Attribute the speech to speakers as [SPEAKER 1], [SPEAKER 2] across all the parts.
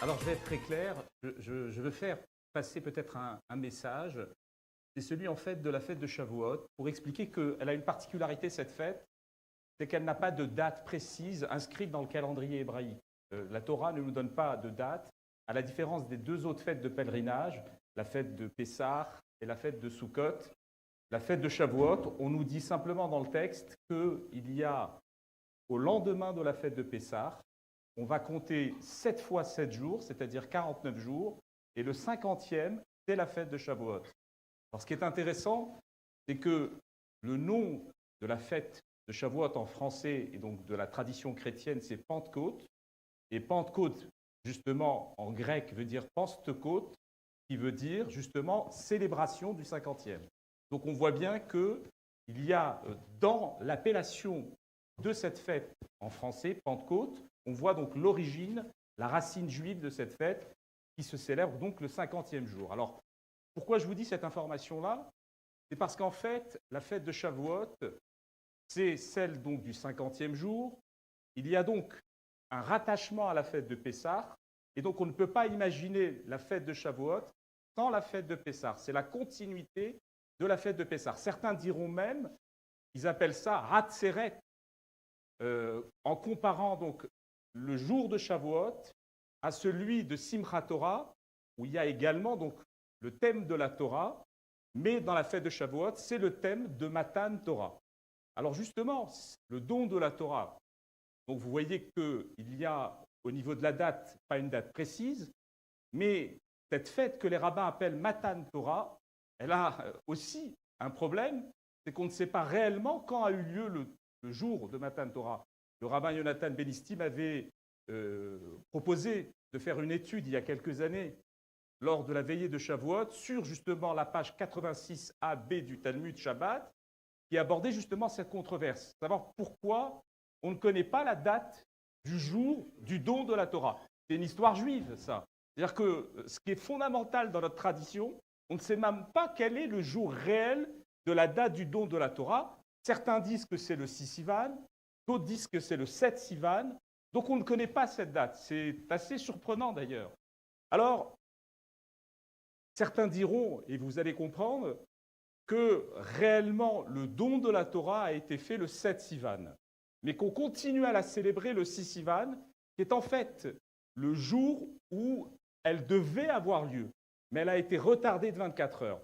[SPEAKER 1] Alors, je vais être très clair. Je veux faire passer peut-être un message. C'est celui, en fait, de la fête de Shavuot, pour expliquer qu'elle a une particularité, cette fête, c'est qu'elle n'a pas de date précise inscrite dans le calendrier hébraïque. La Torah ne nous donne pas de date, à la différence des deux autres fêtes de pèlerinage, la fête de Pessah et la fête de Sukkot. La fête de Shavuot, on nous dit simplement dans le texte qu'il y a, au lendemain de la fête de Pessah, on va compter 7 fois 7 jours, c'est-à-dire 49 jours, et le 50e, c'est la fête de Shavuot. Alors, ce qui est intéressant, c'est que le nom de la fête de Shavuot en français, et donc de la tradition chrétienne, c'est Pentecôte. Et Pentecôte, justement, en grec, veut dire Pentekôte, qui veut dire, justement, célébration du 50e. Donc, on voit bien qu'il y a dans l'appellation de cette fête en français, Pentecôte, on voit donc l'origine, la racine juive de cette fête qui se célèbre donc le 50e jour. Alors, pourquoi je vous dis cette information-là? C'est parce qu'en fait, la fête de Shavuot, c'est celle donc du 50e jour. Il y a donc un rattachement à la fête de Pessah, et donc on ne peut pas imaginer la fête de Shavuot sans la fête de Pessah. C'est la continuité de la fête de Pessah. Certains diront même, ils appellent ça Hatzeret, en comparant donc le jour de Shavuot à celui de Simchat Torah, où il y a également donc le thème de la Torah, mais dans la fête de Shavuot, c'est le thème de Matan Torah. Alors justement, le don de la Torah, donc vous voyez qu'il y a au niveau de la date, pas une date précise, mais cette fête que les rabbins appellent Matan Torah, elle a aussi un problème, c'est qu'on ne sait pas réellement quand a eu lieu le jour de Matan Torah. Le rabbin Yonatan Benistim avait proposé de faire une étude il y a quelques années lors de la veillée de Shavuot sur justement la page 86a-b du Talmud Shabbat qui abordait justement cette controverse, savoir pourquoi on ne connaît pas la date du jour du don de la Torah. C'est une histoire juive, ça. C'est-à-dire que ce qui est fondamental dans notre tradition, on ne sait même pas quel est le jour réel de la date du don de la Torah. Certains disent que c'est le 6 Sivan, d'autres disent que c'est le 7 Sivan. Donc on ne connaît pas cette date. C'est assez surprenant d'ailleurs. Alors, certains diront, et vous allez comprendre, que réellement le don de la Torah a été fait le 7 Sivan, mais qu'on continue à la célébrer le 6 Sivan, qui est en fait le jour où elle devait avoir lieu, mais elle a été retardée de 24 heures.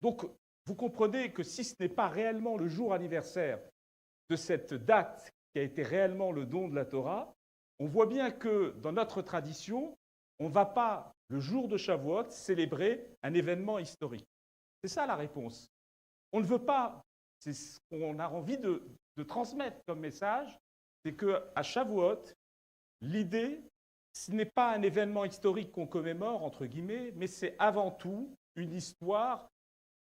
[SPEAKER 1] Donc, vous comprenez que si ce n'est pas réellement le jour anniversaire de cette date qui a été réellement le don de la Torah, on voit bien que dans notre tradition, on ne va pas, le jour de Shavuot, célébrer un événement historique. C'est ça la réponse. On ne veut pas, c'est ce qu'on a envie de transmettre comme message, c'est qu'à Shavuot, l'idée, ce n'est pas un événement historique qu'on commémore, entre guillemets, mais c'est avant tout une histoire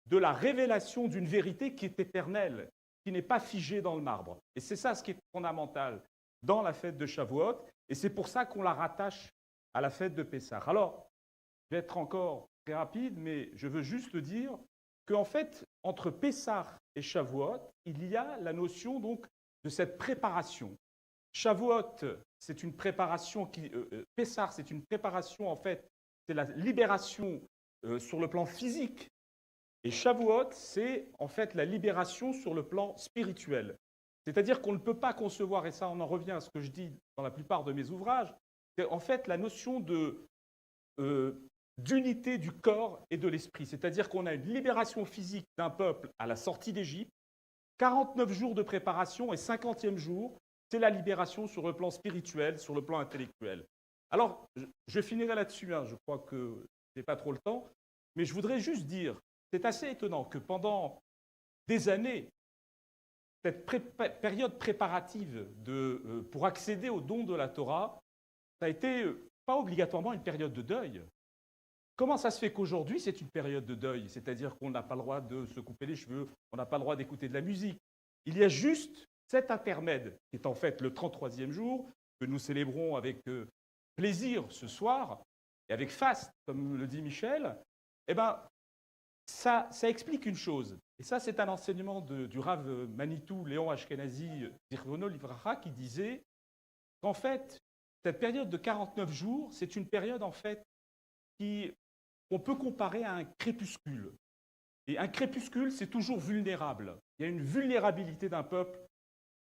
[SPEAKER 1] de la révélation d'une vérité qui est éternelle, qui n'est pas figée dans le marbre. Et c'est ça ce qui est fondamental dans la fête de Shavuot, et c'est pour ça qu'on la rattache à la fête de Pessah. Alors, je vais être encore très rapide, mais je veux juste dire qu'en fait, entre Pessah et Shavuot, il y a la notion donc de cette préparation. Shavuot, c'est une préparation Pessah, c'est une préparation, en fait, c'est la libération sur le plan physique. Et Shavuot, c'est en fait la libération sur le plan spirituel. C'est-à-dire qu'on ne peut pas concevoir, et ça on en revient à ce que je dis dans la plupart de mes ouvrages, c'est en fait la notion d'unité du corps et de l'esprit. C'est-à-dire qu'on a une libération physique d'un peuple à la sortie d'Égypte, 49 jours de préparation et 50e jour, c'est la libération sur le plan spirituel, sur le plan intellectuel. Alors, je finirai là-dessus, hein, je crois que je n'ai pas trop le temps, mais je voudrais juste dire, c'est assez étonnant que pendant des années, cette période préparative pour accéder au don de la Torah, ça a été pas obligatoirement une période de deuil. Comment ça se fait qu'aujourd'hui, c'est une période de deuil? C'est-à-dire qu'on n'a pas le droit de se couper les cheveux, on n'a pas le droit d'écouter de la musique. Il y a juste cet intermède, qui est en fait le 33e jour, que nous célébrons avec plaisir ce soir, et avec faste, comme le dit Michel. Eh bien, ça explique une chose. Et ça, c'est un enseignement du Rav Manitou, Léon Ashkenazi, Zirvono Livracha, qui disait qu'en fait, cette période de 49 jours, c'est une période en fait qu'on peut comparer à un crépuscule. Et un crépuscule, c'est toujours vulnérable. Il y a une vulnérabilité d'un peuple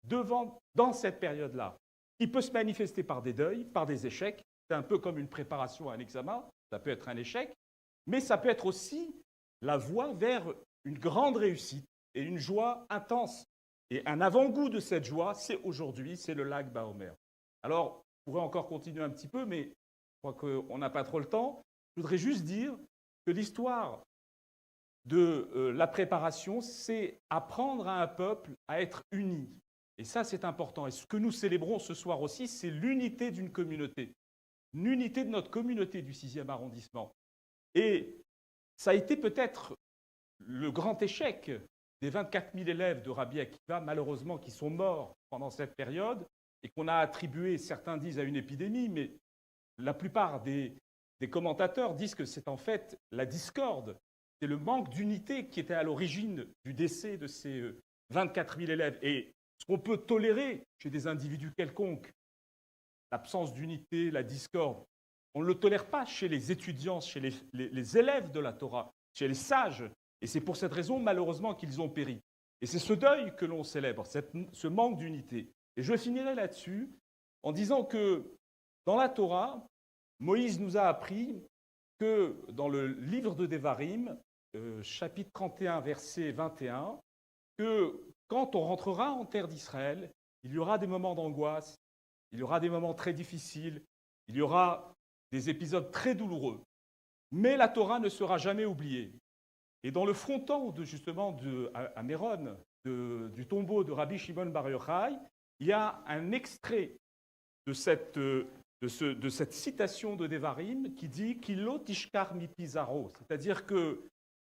[SPEAKER 1] dans cette période-là, qui peut se manifester par des deuils, par des échecs. C'est un peu comme une préparation à un examen, ça peut être un échec, mais ça peut être aussi la voie vers une grande réussite et une joie intense. Et un avant-goût de cette joie, c'est aujourd'hui, c'est le Lag Baomer. Alors, on pourrait encore continuer un petit peu, mais je crois qu'on n'a pas trop le temps. Je voudrais juste dire que l'histoire de la préparation, c'est apprendre à un peuple à être uni. Et ça, c'est important. Et ce que nous célébrons ce soir aussi, c'est l'unité d'une communauté. L'unité de notre communauté du 6e arrondissement. Et ça a été peut-être le grand échec des 24 000 élèves de Rabbi Akiva, malheureusement, qui sont morts pendant cette période et qu'on a attribué, certains disent, à une épidémie, mais la plupart des commentateurs disent que c'est en fait la discorde, c'est le manque d'unité qui était à l'origine du décès de ces 24 000 élèves. Et ce qu'on peut tolérer chez des individus quelconques, l'absence d'unité, la discorde, on ne le tolère pas chez les étudiants, chez les élèves de la Torah, chez les sages. Et c'est pour cette raison, malheureusement, qu'ils ont péri. Et c'est ce deuil que l'on célèbre, ce manque d'unité. Et je finirai là-dessus en disant que dans la Torah, Moïse nous a appris que dans le livre de Devarim, chapitre 31, verset 21, que quand on rentrera en terre d'Israël, il y aura des moments d'angoisse, il y aura des moments très difficiles, il y aura des épisodes très douloureux. Mais la Torah ne sera jamais oubliée. Et dans le fronton justement à Méron, du tombeau de Rabbi Shimon Bar Yochai, il y a un extrait de cette citation de Devarim qui dit « Kilo tishkar mi pizarro », c'est-à-dire que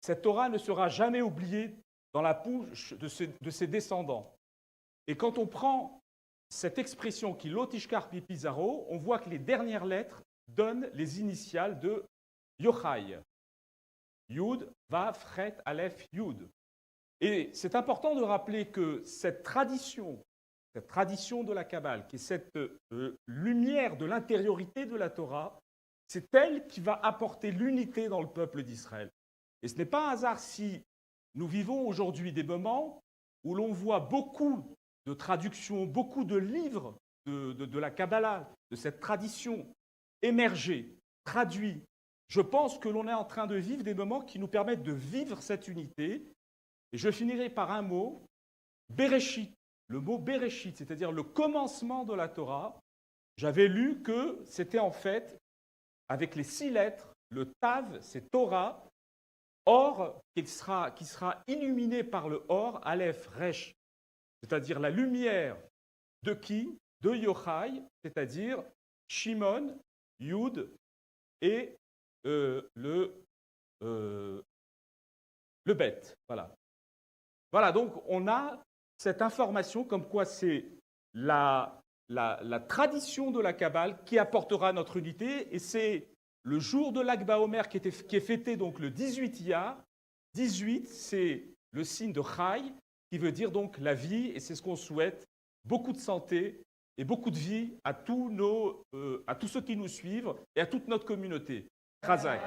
[SPEAKER 1] cette Torah ne sera jamais oubliée dans la bouche de ses descendants. Et quand on prend cette expression « Kilo tishkar mi pizarro », on voit que les dernières lettres donnent les initiales de Yochai. Yud, Vav, Chet, Aleph, Yud. Et c'est important de rappeler que cette tradition de la Kabbale, qui est cette lumière de l'intériorité de la Torah, c'est elle qui va apporter l'unité dans le peuple d'Israël. Et ce n'est pas un hasard si nous vivons aujourd'hui des moments où l'on voit beaucoup de traductions, beaucoup de livres de la Kabbalah, de cette tradition émerger, traduits. Je pense que l'on est en train de vivre des moments qui nous permettent de vivre cette unité. Et je finirai par un mot, Bereshit. Le mot Bereshit, c'est-à-dire le commencement de la Torah. J'avais lu que c'était en fait, avec les 6 lettres, le Tav, c'est Torah, Or, qui sera illuminé par le Or, Aleph, Resh, c'est-à-dire la lumière de qui? De Yochai, c'est-à-dire Shimon, Yud et le Bet. Voilà, donc on a cette information comme quoi c'est la tradition de la Kabbale qui apportera notre unité, et c'est le jour de Lag Baomer qui est fêté donc le 18 Iyar. 18, c'est le signe de Chai, qui veut dire donc la vie, et c'est ce qu'on souhaite, beaucoup de santé et beaucoup de vie à tous ceux qui nous suivent et à toute notre communauté. Chazak.